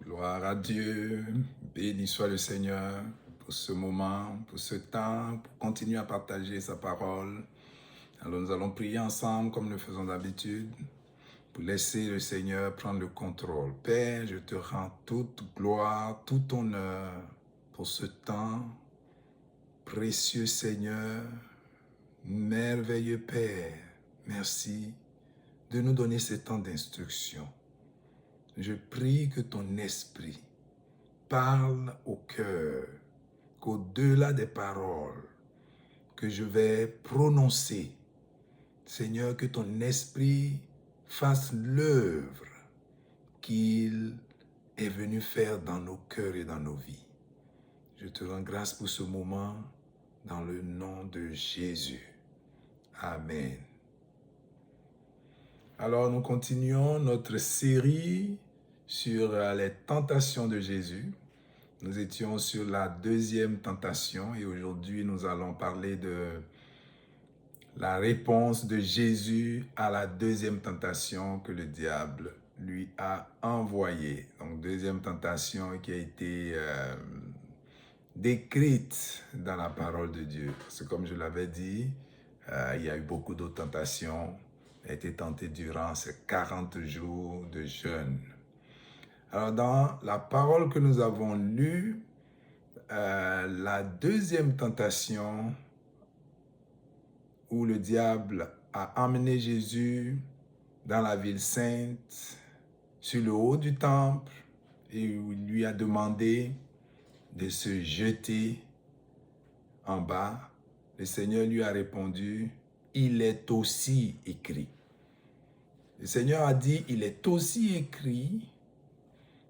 Gloire à Dieu, béni soit le Seigneur pour ce moment, pour ce temps, pour continuer à partager sa parole. Alors nous allons prier ensemble comme nous faisons d'habitude pour laisser le Seigneur prendre le contrôle. Père, je te rends toute gloire, tout honneur pour ce temps. Précieux Seigneur, merveilleux Père, merci de nous donner ce temps d'instruction. Je prie que ton esprit parle au cœur, qu'au-delà des paroles que je vais prononcer, Seigneur, que ton esprit fasse l'œuvre qu'il est venu faire dans nos cœurs et dans nos vies. Je te rends grâce pour ce moment dans le nom de Jésus. Amen. Alors nous continuons notre série sur les tentations de Jésus. Nous étions sur la deuxième tentation et aujourd'hui nous allons parler de la réponse de Jésus à la deuxième tentation que le diable lui a envoyée. Donc deuxième tentation qui a été décrite dans la parole de Dieu. C'est comme je l'avais dit, il y a eu beaucoup d'autres tentations. Il a été tenté durant ces 40 jours de jeûne. Alors dans la parole que nous avons lue, la deuxième tentation où le diable a emmené Jésus dans la ville sainte, sur le haut du temple, et où il lui a demandé de se jeter en bas, le Seigneur lui a répondu, « Il est aussi écrit ». Le Seigneur a dit, « Il est aussi écrit »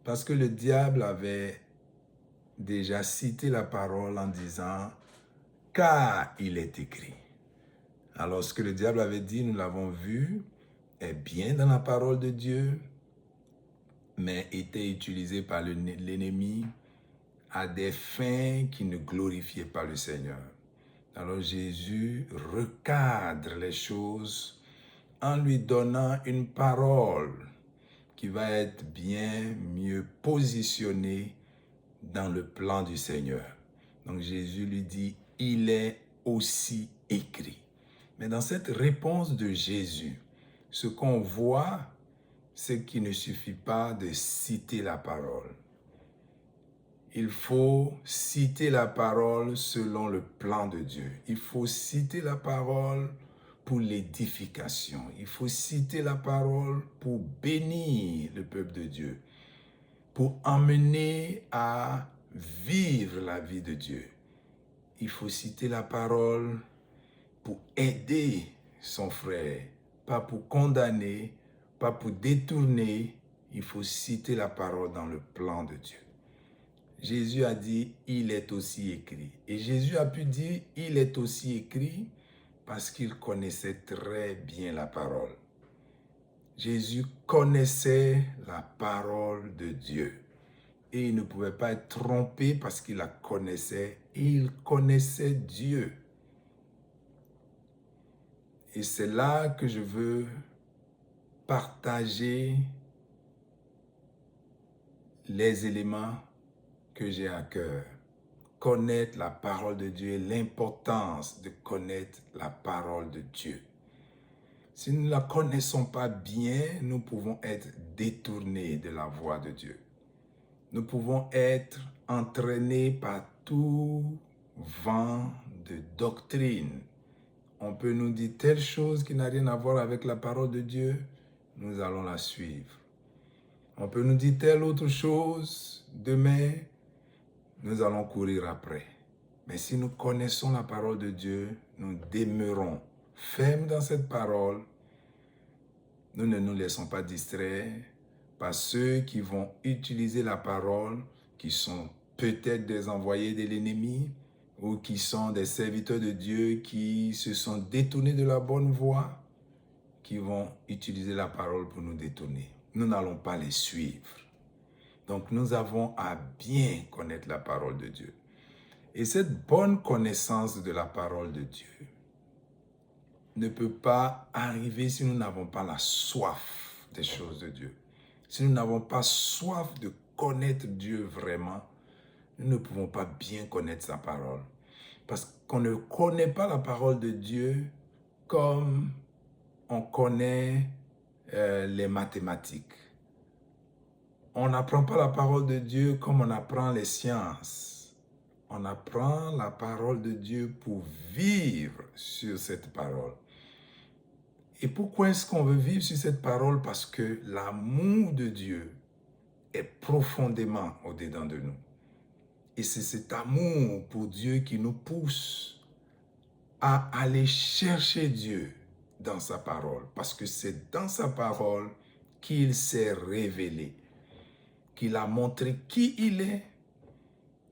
parce que le diable avait déjà cité la parole en disant « car il est écrit ». Alors ce que le diable avait dit, nous l'avons vu, est bien dans la parole de Dieu, mais était utilisé par l'ennemi à des fins qui ne glorifiaient pas le Seigneur. Alors Jésus recadre les choses en lui donnant une parole qui va être bien mieux positionnée dans le plan du Seigneur. Donc Jésus lui dit, il est aussi écrit. Mais dans cette réponse de Jésus, ce qu'on voit, c'est qu'il ne suffit pas de citer la parole. Il faut citer la parole selon le plan de Dieu. Il faut citer la parole pour l'édification. Il faut citer la parole pour bénir le peuple de Dieu, pour emmener à vivre la vie de Dieu. Il faut citer la parole pour aider son frère, pas pour condamner, pas pour détourner. Il faut citer la parole dans le plan de Dieu. Jésus a dit, il est aussi écrit. Et Jésus a pu dire, il est aussi écrit parce qu'il connaissait très bien la parole. Jésus connaissait la parole de Dieu. Et il ne pouvait pas être trompé parce qu'il la connaissait. Et il connaissait Dieu. Et c'est là que je veux partager les éléments que j'ai à cœur. Connaître la parole de Dieu et l'importance de connaître la parole de Dieu. Si nous ne la connaissons pas bien, nous pouvons être détournés de la voie de Dieu. Nous pouvons être entraînés par tout vent de doctrine. On peut nous dire telle chose qui n'a rien à voir avec la parole de Dieu, nous allons la suivre. On peut nous dire telle autre chose, demain, nous allons courir après. Mais si nous connaissons la parole de Dieu, nous demeurons fermes dans cette parole. Nous ne nous laissons pas distraire par ceux qui vont utiliser la parole, qui sont peut-être des envoyés de l'ennemi ou qui sont des serviteurs de Dieu qui se sont détournés de la bonne voie, qui vont utiliser la parole pour nous détourner. Nous n'allons pas les suivre. Donc nous avons à bien connaître la parole de Dieu. Et cette bonne connaissance de la parole de Dieu ne peut pas arriver si nous n'avons pas la soif des choses de Dieu. Si nous n'avons pas soif de connaître Dieu vraiment, nous ne pouvons pas bien connaître sa parole. Parce qu'on ne connaît pas la parole de Dieu comme on connaît les mathématiques. On n'apprend pas la parole de Dieu comme on apprend les sciences. On apprend la parole de Dieu pour vivre sur cette parole. Et pourquoi est-ce qu'on veut vivre sur cette parole? Parce que l'amour de Dieu est profondément au-dedans de nous. Et c'est cet amour pour Dieu qui nous pousse à aller chercher Dieu dans sa parole. Parce que c'est dans sa parole qu'il s'est révélé, qu'il a montré qui il est,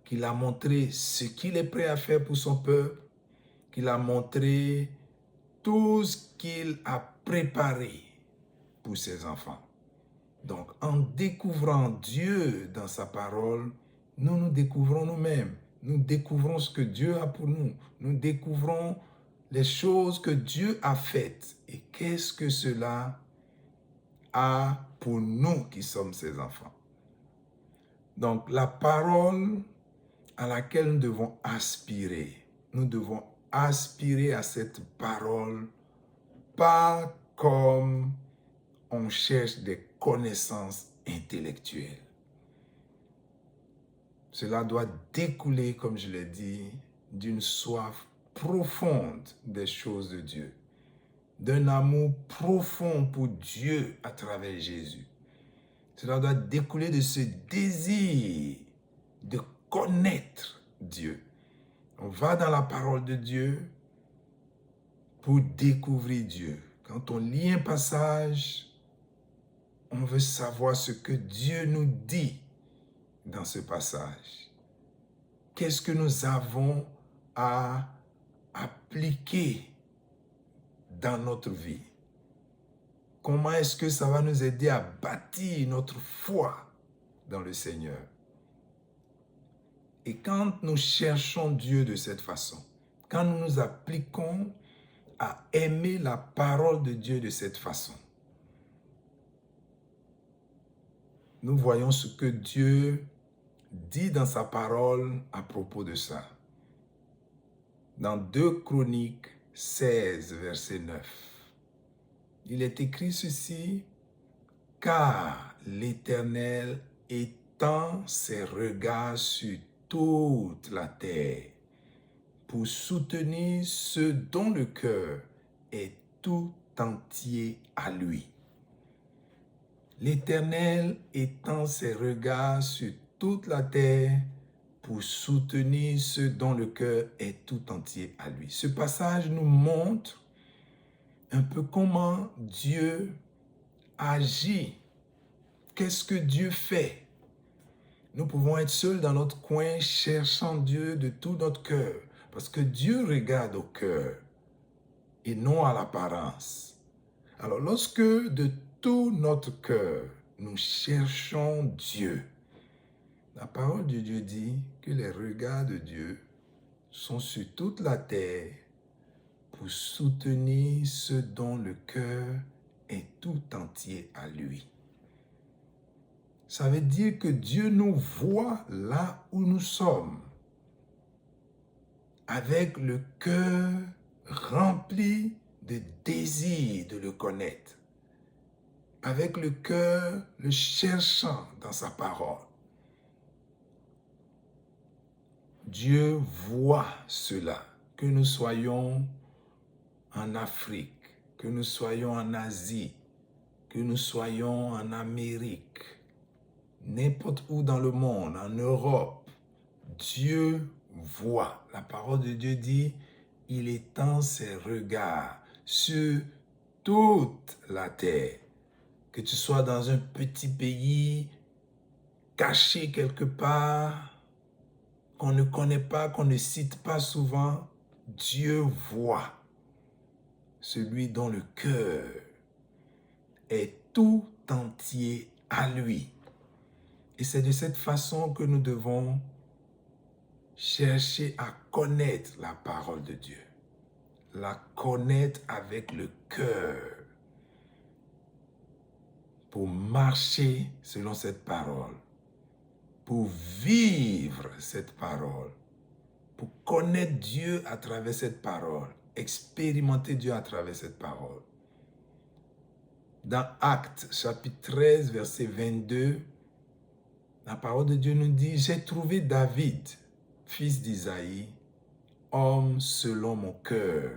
qu'il a montré ce qu'il est prêt à faire pour son peuple, qu'il a montré tout ce qu'il a préparé pour ses enfants. Donc, en découvrant Dieu dans sa parole, nous nous découvrons nous-mêmes. Nous découvrons ce que Dieu a pour nous. Nous découvrons les choses que Dieu a faites. Et qu'est-ce que cela a pour nous qui sommes ses enfants. Donc, la parole à laquelle nous devons aspirer. Nous devons aspirer à cette parole, pas comme on cherche des connaissances intellectuelles. Cela doit découler, comme je l'ai dit, d'une soif profonde des choses de Dieu, d'un amour profond pour Dieu à travers Jésus. Cela doit découler de ce désir de connaître Dieu. On va dans la parole de Dieu pour découvrir Dieu. Quand on lit un passage, on veut savoir ce que Dieu nous dit dans ce passage. Qu'est-ce que nous avons à appliquer dans notre vie? Comment est-ce que ça va nous aider à bâtir notre foi dans le Seigneur? Et quand nous cherchons Dieu de cette façon, quand nous nous appliquons à aimer la parole de Dieu de cette façon, nous voyons ce que Dieu dit dans sa parole à propos de ça. Dans 2 Chroniques 16, verset 9, il est écrit ceci: « Car l'Éternel étend ses regards sur toute la terre pour soutenir ceux dont le cœur est tout entier à lui. » L'Éternel étend ses regards sur toute la terre pour soutenir ceux dont le cœur est tout entier à lui. Ce passage nous montre un peu comment Dieu agit. Qu'est-ce que Dieu fait? Nous pouvons être seuls dans notre coin cherchant Dieu de tout notre cœur. Parce que Dieu regarde au cœur et non à l'apparence. Alors lorsque de tout notre cœur, nous cherchons Dieu, la parole de Dieu dit que les regards de Dieu sont sur toute la terre pour soutenir ceux dont le cœur est tout entier à lui. Ça veut dire que Dieu nous voit là où nous sommes, avec le cœur rempli de désir de le connaître, avec le cœur le cherchant dans sa parole. Dieu voit cela, que nous soyons en Afrique, que nous soyons en Asie, que nous soyons en Amérique, n'importe où dans le monde, en Europe, Dieu voit. La parole de Dieu dit, il étend ses regards sur toute la terre. Que tu sois dans un petit pays, caché quelque part, qu'on ne connaît pas, qu'on ne cite pas souvent, Dieu voit celui dont le cœur est tout entier à lui. Et c'est de cette façon que nous devons chercher à connaître la parole de Dieu. La connaître avec le cœur pour marcher selon cette parole. pour vivre cette parole, pour connaître Dieu à travers cette parole, expérimenter Dieu à travers cette parole. Dans Actes, chapitre 13, verset 22, la parole de Dieu nous dit « J'ai trouvé David, fils d'Isaïe, homme selon mon cœur,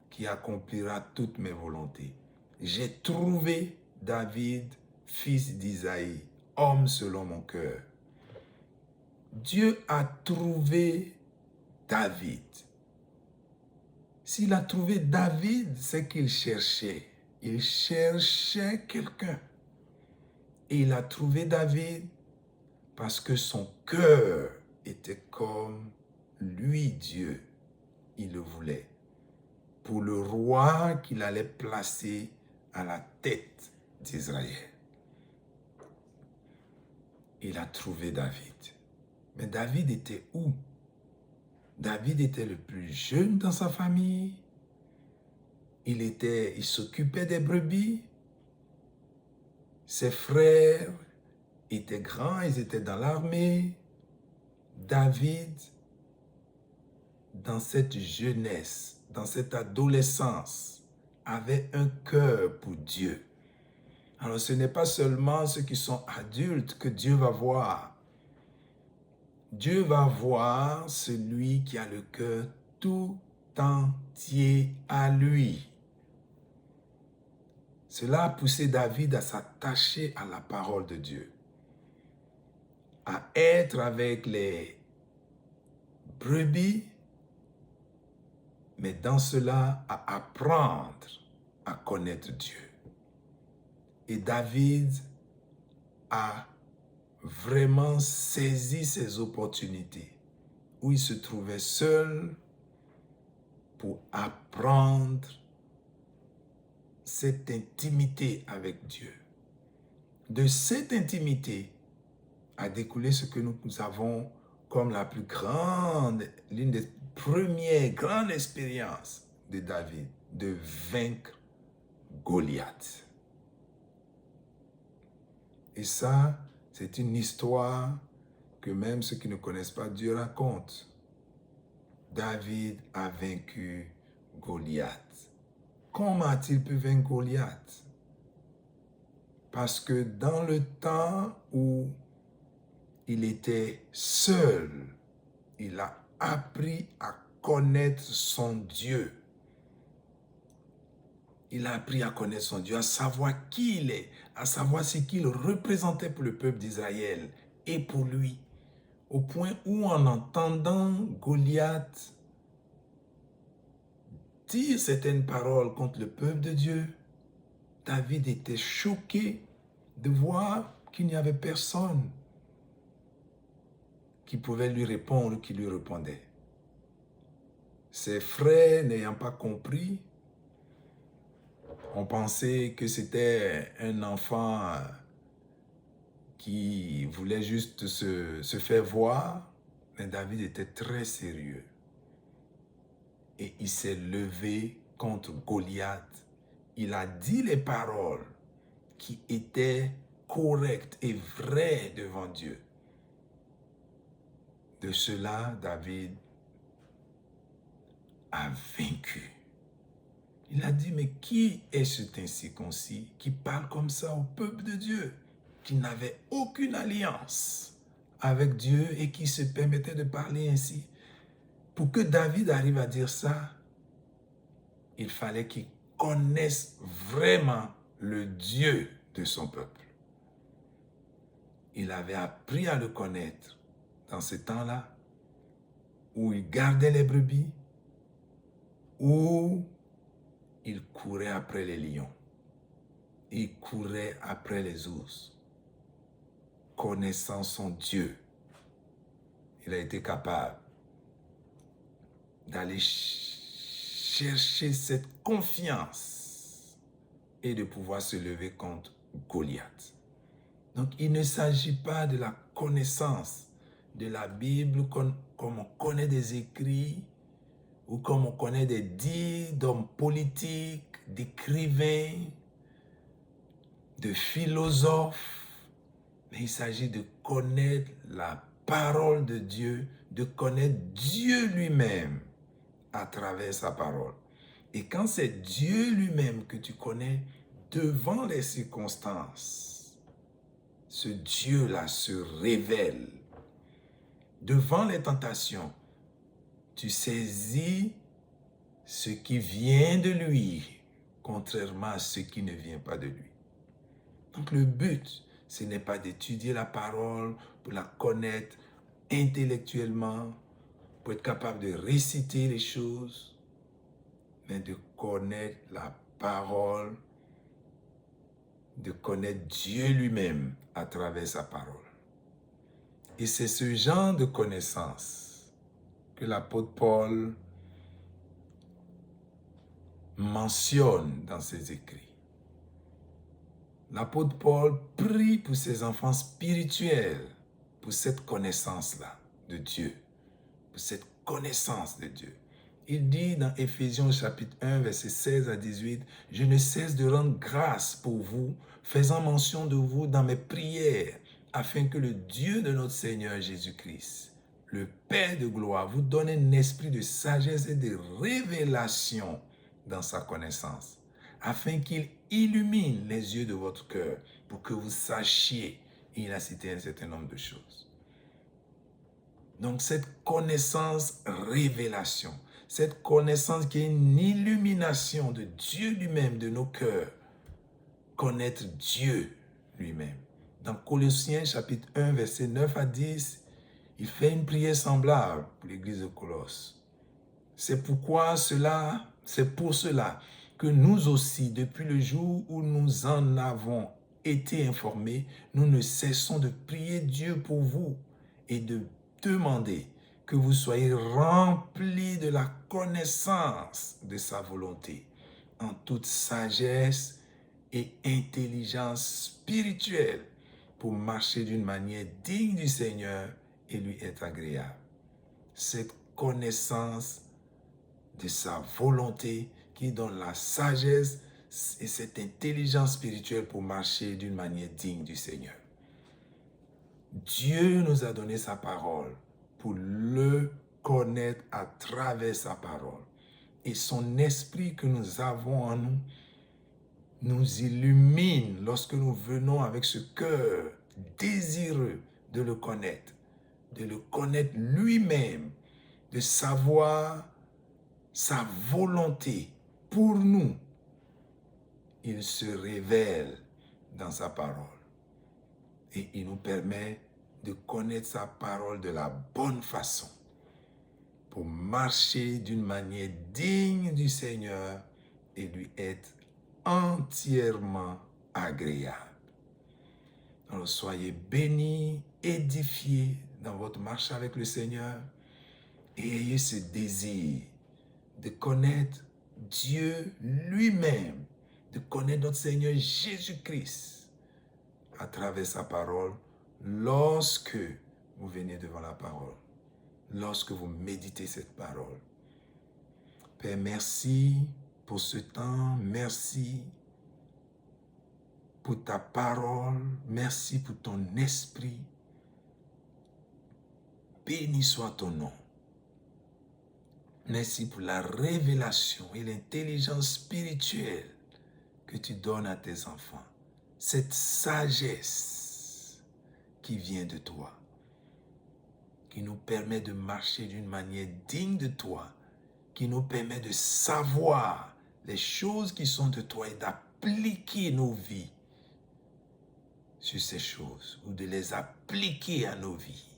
qui accomplira toutes mes volontés. » J'ai trouvé David, fils d'Isaïe, homme selon mon cœur. Dieu a trouvé David. S'il a trouvé David, c'est qu'il cherchait. Il cherchait quelqu'un. Et il a trouvé David parce que son cœur était comme lui, Dieu. Il le voulait. Pour le roi qu'il allait placer à la tête d'Israël. Il a trouvé David. Mais David était où? David était le plus jeune dans sa famille. Il s'occupait des brebis. Ses frères étaient grands, ils étaient dans l'armée. David, dans cette jeunesse, dans cette adolescence, avait un cœur pour Dieu. Alors ce n'est pas seulement ceux qui sont adultes que Dieu va voir. Dieu va voir celui qui a le cœur tout entier à lui. Cela a poussé David à s'attacher à la parole de Dieu, à être avec les brebis, mais dans cela, à apprendre à connaître Dieu. Et David a vraiment saisi ses opportunités où il se trouvait seul pour apprendre cette intimité avec Dieu. De cette intimité a découlé ce que nous avons comme la plus grande, l'une des premières grandes expériences de David, de vaincre Goliath. Et ça, c'est une histoire que même ceux qui ne connaissent pas Dieu racontent. David a vaincu Goliath. Comment a-t-il pu vaincre Goliath? Parce que dans le temps où il était seul, il a appris à connaître son Dieu. Il a appris à connaître son Dieu, à savoir qui il est, à savoir ce qu'il représentait pour le peuple d'Israël et pour lui. Au point où, en entendant Goliath dire certaines paroles contre le peuple de Dieu, David était choqué de voir qu'il n'y avait personne qui pouvait lui répondre, qui lui répondait. Ses frères n'ayant pas compris, on pensait que c'était un enfant qui voulait juste se faire voir, mais David était très sérieux. Et il s'est levé contre Goliath. Il a dit les paroles qui étaient correctes et vraies devant Dieu. De cela, David a vaincu. Il a dit, mais qui est cet incirconcis qui parle comme ça au peuple de Dieu, qui n'avait aucune alliance avec Dieu et qui se permettait de parler ainsi? Pour que David arrive à dire ça, il fallait qu'il connaisse vraiment le Dieu de son peuple. Il avait appris à le connaître dans ce temps-là, où il gardait les brebis, où il courait après les lions, il courait après les ours. Connaissant son Dieu, il a été capable d'aller chercher cette confiance et de pouvoir se lever contre Goliath. Donc, il ne s'agit pas de la connaissance de la Bible comme on connaît des écrits ou comme on connaît des dits d'hommes politiques, d'écrivains, de philosophes. mais il s'agit de connaître la parole de Dieu, de connaître Dieu lui-même à travers sa parole. Et quand c'est Dieu lui-même que tu connais devant les circonstances, ce Dieu-là se révèle. Devant les tentations, tu saisis ce qui vient de lui, contrairement à ce qui ne vient pas de lui. Donc le but, ce n'est pas d'étudier la parole pour la connaître intellectuellement, pour être capable de réciter les choses, mais de connaître la parole, de connaître Dieu lui-même à travers sa parole. Et c'est ce genre de connaissance que l'apôtre Paul mentionne dans ses écrits. L'apôtre Paul prie pour ses enfants spirituels, pour cette connaissance-là de Dieu, pour cette connaissance de Dieu. Il dit dans Éphésiens chapitre 1, versets 16 à 18, « Je ne cesse de rendre grâce pour vous, faisant mention de vous dans mes prières, afin que le Dieu de notre Seigneur Jésus-Christ, le Père de gloire, vous donne un esprit de sagesse et de révélation dans sa connaissance, afin qu'il illumine les yeux de votre cœur pour que vous sachiez. » Il a cité un certain nombre de choses. Donc cette connaissance, révélation, cette connaissance qui est une illumination de Dieu lui-même, de nos cœurs, connaître Dieu lui-même. Dans Colossiens chapitre 1, verset 9 à 10, il fait une prière semblable pour l'église de Colosse. C'est pour cela que nous aussi, depuis le jour où nous en avons été informés, nous ne cessons de prier Dieu pour vous et de demander que vous soyez remplis de la connaissance de sa volonté, en toute sagesse et intelligence spirituelle, pour marcher d'une manière digne du Seigneur et lui être agréable. Cette connaissance de sa volonté qui donne la sagesse et cette intelligence spirituelle pour marcher d'une manière digne du Seigneur. Dieu nous a donné sa parole pour le connaître à travers sa parole. Et son esprit que nous avons en nous nous illumine lorsque nous venons avec ce cœur désireux de le connaître lui-même, de savoir sa volonté pour nous. Il se révèle dans sa parole et il nous permet de connaître sa parole de la bonne façon pour marcher d'une manière digne du Seigneur et lui être entièrement agréable. Alors soyez bénis, édifiés dans votre marche avec le Seigneur et ayez ce désir de connaître Dieu lui-même, de connaître notre Seigneur Jésus-Christ à travers sa parole lorsque vous venez devant la parole, lorsque vous méditez cette parole. Père, merci pour ce temps, merci pour ta parole, merci pour ton esprit. Béni soit ton nom. Merci pour la révélation et l'intelligence spirituelle que tu donnes à tes enfants. Cette sagesse qui vient de toi, qui nous permet de marcher d'une manière digne de toi, qui nous permet de savoir les choses qui sont de toi et d'appliquer nos vies sur ces choses ou de les appliquer à nos vies.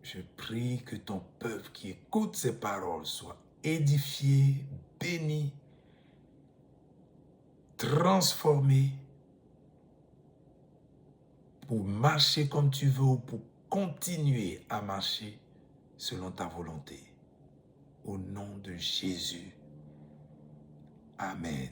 Je prie que ton peuple qui écoute ces paroles soit édifié, béni, transformé pour marcher comme tu veux ou pour continuer à marcher selon ta volonté. Au nom de Jésus. Amen.